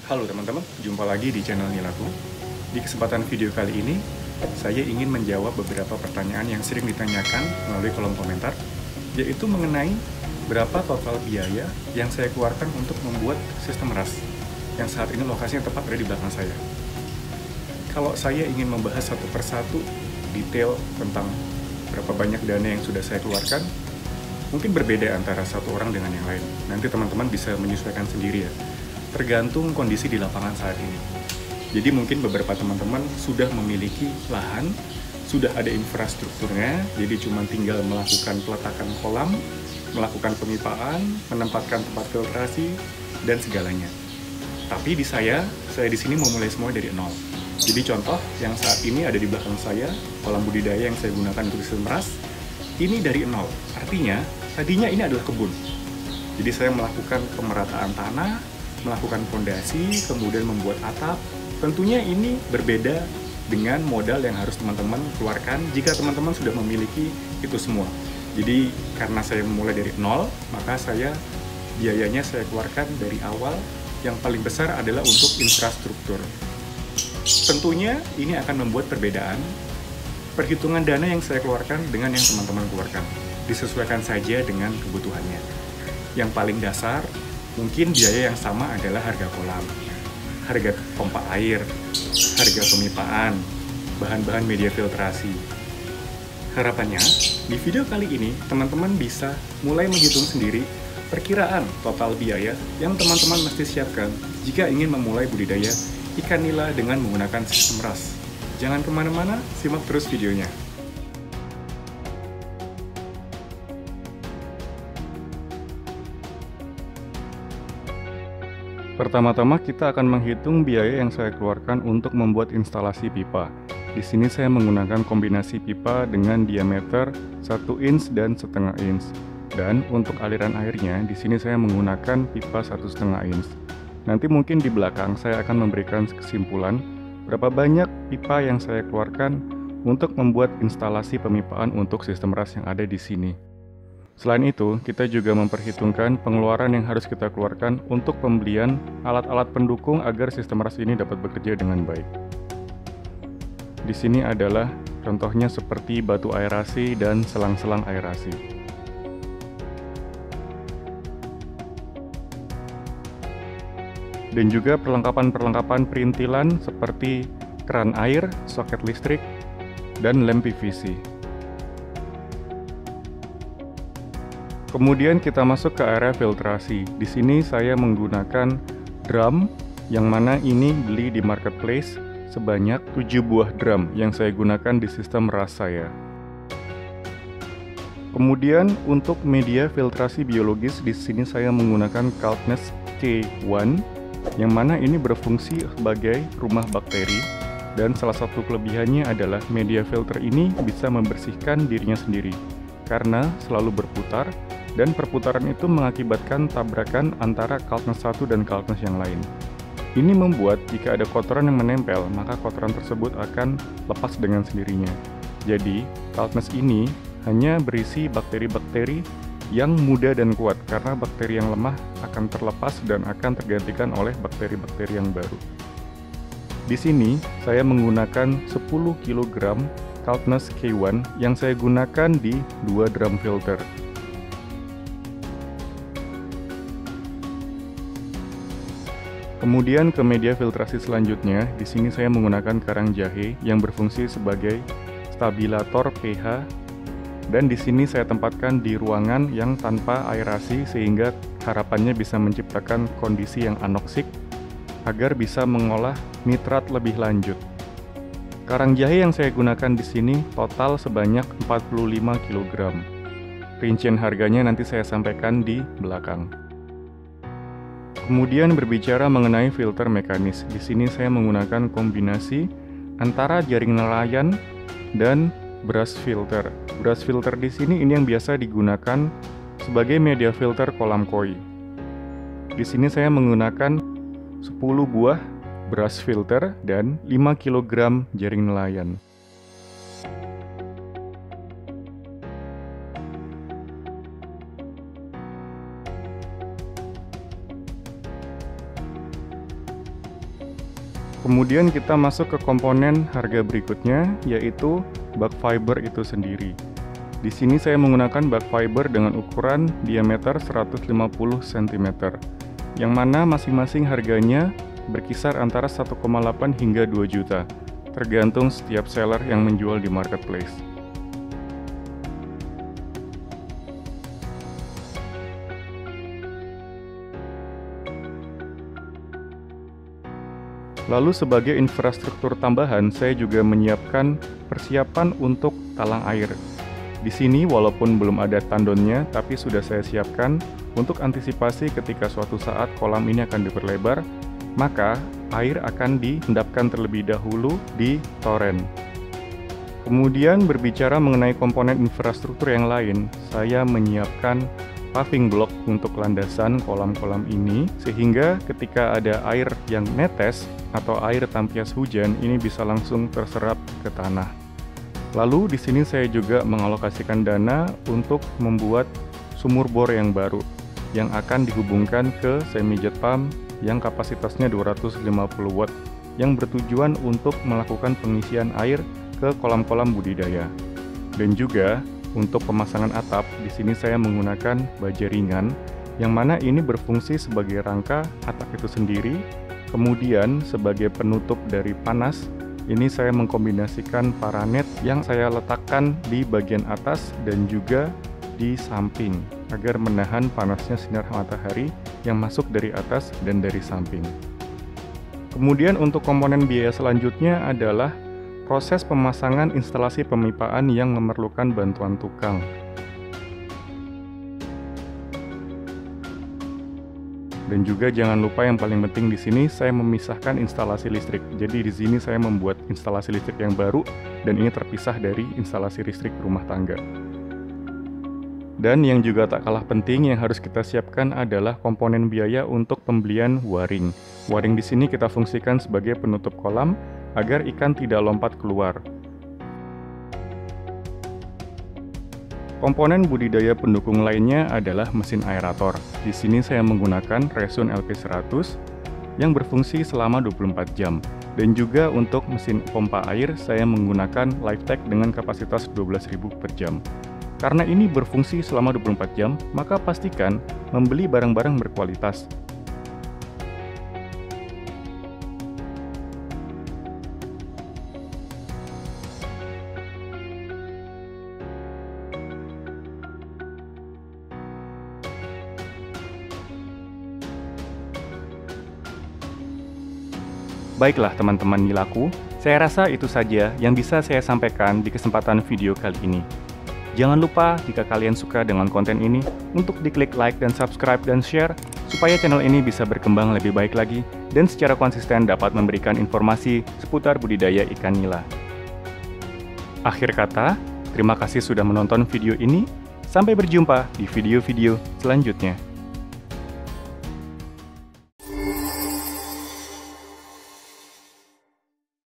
Halo teman-teman, jumpa lagi di channel Nilaku. Di kesempatan video kali ini, saya ingin menjawab beberapa pertanyaan yang sering ditanyakan melalui kolom komentar, yaitu mengenai berapa total biaya yang saya keluarkan untuk membuat sistem RAS, yang saat ini lokasinya tepat berada di belakang saya. Kalau saya ingin membahas satu persatu detail tentang berapa banyak dana yang sudah saya keluarkan, mungkin berbeda antara satu orang dengan yang lain. Nanti teman-teman bisa menyesuaikan sendiri ya, tergantung kondisi di lapangan saat ini. Jadi mungkin beberapa teman-teman sudah memiliki lahan, sudah ada infrastrukturnya, jadi cuma tinggal melakukan peletakan kolam, melakukan pemipaan, menempatkan tempat filtrasi, dan segalanya. Tapi di saya di sini memulai semua dari nol. Jadi contoh yang saat ini ada di belakang saya, kolam budidaya yang saya gunakan untuk sistem RAS, ini dari nol. Artinya, tadinya ini adalah kebun. Jadi saya melakukan pemerataan tanah, melakukan fondasi, kemudian membuat atap. Tentunya ini berbeda dengan modal yang harus teman-teman keluarkan jika teman-teman sudah memiliki itu semua. Jadi karena saya memulai dari nol, maka biayanya saya keluarkan dari awal. Yang paling besar adalah untuk infrastruktur. Tentunya ini akan membuat perbedaan perhitungan dana yang saya keluarkan dengan yang teman-teman keluarkan. Disesuaikan saja dengan kebutuhannya. Yang paling dasar, mungkin biaya yang sama adalah harga kolam, harga pompa air, harga pemipaan, bahan-bahan media filtrasi. Harapannya, di video kali ini, teman-teman bisa mulai menghitung sendiri perkiraan total biaya yang teman-teman mesti siapkan jika ingin memulai budidaya ikan nila dengan menggunakan sistem RAS. Jangan kemana-mana, simak terus videonya. Pertama-tama kita akan menghitung biaya yang saya keluarkan untuk membuat instalasi pipa. Di sini saya menggunakan kombinasi pipa dengan diameter 1 inch dan setengah inch. Dan untuk aliran airnya, di sini saya menggunakan pipa 1,5 inch. Nanti mungkin di belakang saya akan memberikan kesimpulan berapa banyak pipa yang saya keluarkan untuk membuat instalasi pemipaan untuk sistem RAS yang ada di sini. Selain itu, kita juga memperhitungkan pengeluaran yang harus kita keluarkan untuk pembelian alat-alat pendukung agar sistem RAS ini dapat bekerja dengan baik. Di sini adalah contohnya seperti batu aerasi dan selang-selang aerasi. Dan juga perlengkapan-perlengkapan perintilan seperti keran air, soket listrik, dan lem PVC. Kemudian kita masuk ke area filtrasi. Di sini saya menggunakan drum, yang mana ini beli di marketplace sebanyak 7 buah drum yang saya gunakan di sistem RAS saya. Kemudian untuk media filtrasi biologis, di sini saya menggunakan Kaltnesh K1, yang mana ini berfungsi sebagai rumah bakteri, dan salah satu kelebihannya adalah media filter ini bisa membersihkan dirinya sendiri karena selalu berputar, dan perputaran itu mengakibatkan tabrakan antara Kaltnesh 1 dan Kaltnesh yang lain. Ini membuat jika ada kotoran yang menempel, maka kotoran tersebut akan lepas dengan sendirinya. Jadi, Kaltnesh ini hanya berisi bakteri-bakteri yang muda dan kuat, karena bakteri yang lemah akan terlepas dan akan tergantikan oleh bakteri-bakteri yang baru. Di sini, saya menggunakan 10 kg Kaltnesh K1 yang saya gunakan di 2 drum filter. Kemudian ke media filtrasi selanjutnya, di sini saya menggunakan karang jahe yang berfungsi sebagai stabilator pH. Dan di sini saya tempatkan di ruangan yang tanpa aerasi sehingga harapannya bisa menciptakan kondisi yang anoksik agar bisa mengolah nitrat lebih lanjut. Karang jahe yang saya gunakan di sini total sebanyak 45 kg. Rincian harganya nanti saya sampaikan di belakang. Kemudian berbicara mengenai filter mekanis. Di sini saya menggunakan kombinasi antara jaring nelayan dan brush filter. Brush filter di sini ini yang biasa digunakan sebagai media filter kolam koi. Di sini saya menggunakan 10 buah brush filter dan 5 kg jaring nelayan. Kemudian kita masuk ke komponen harga berikutnya, yaitu bag fiber itu sendiri. Di sini saya menggunakan bag fiber dengan ukuran diameter 150 cm, yang mana masing-masing harganya berkisar antara 1,8 hingga 2 juta, tergantung setiap seller yang menjual di marketplace. Lalu sebagai infrastruktur tambahan, saya juga menyiapkan persiapan untuk talang air. Di sini walaupun belum ada tandonnya, tapi sudah saya siapkan untuk antisipasi ketika suatu saat kolam ini akan diperlebar, maka air akan diendapkan terlebih dahulu di toren. Kemudian berbicara mengenai komponen infrastruktur yang lain, saya menyiapkan paving block untuk landasan kolam-kolam ini, sehingga ketika ada air yang netes atau air tampias hujan, ini bisa langsung terserap ke tanah. Lalu di sini saya juga mengalokasikan dana untuk membuat sumur bor yang baru yang akan dihubungkan ke semi jet pump yang kapasitasnya 250 watt yang bertujuan untuk melakukan pengisian air ke kolam-kolam budidaya. Dan juga untuk pemasangan atap, di sini saya menggunakan baja ringan, yang mana ini berfungsi sebagai rangka atap itu sendiri. Kemudian sebagai penutup dari panas, ini saya mengkombinasikan paranet yang saya letakkan di bagian atas dan juga di samping, agar menahan panasnya sinar matahari yang masuk dari atas dan dari samping. Kemudian untuk komponen biaya selanjutnya adalah proses pemasangan instalasi pemipaan yang memerlukan bantuan tukang. Dan juga jangan lupa yang paling penting di sini saya memisahkan instalasi listrik. Jadi di sini saya membuat instalasi listrik yang baru dan ini terpisah dari instalasi listrik rumah tangga. Dan yang juga tak kalah penting yang harus kita siapkan adalah komponen biaya untuk pembelian waring. Waring di sini kita fungsikan sebagai penutup kolam agar ikan tidak lompat keluar. Komponen budidaya pendukung lainnya adalah mesin aerator. Di sini saya menggunakan Resun LP100 yang berfungsi selama 24 jam. Dan juga untuk mesin pompa air saya menggunakan Lifetech dengan kapasitas 12.000 per jam. Karena ini berfungsi selama 24 jam, maka pastikan membeli barang-barang berkualitas. Baiklah teman-teman Nilaku, saya rasa itu saja yang bisa saya sampaikan di kesempatan video kali ini. Jangan lupa jika kalian suka dengan konten ini, untuk diklik like dan subscribe dan share, supaya channel ini bisa berkembang lebih baik lagi dan secara konsisten dapat memberikan informasi seputar budidaya ikan nila. Akhir kata, terima kasih sudah menonton video ini, sampai berjumpa di video-video selanjutnya.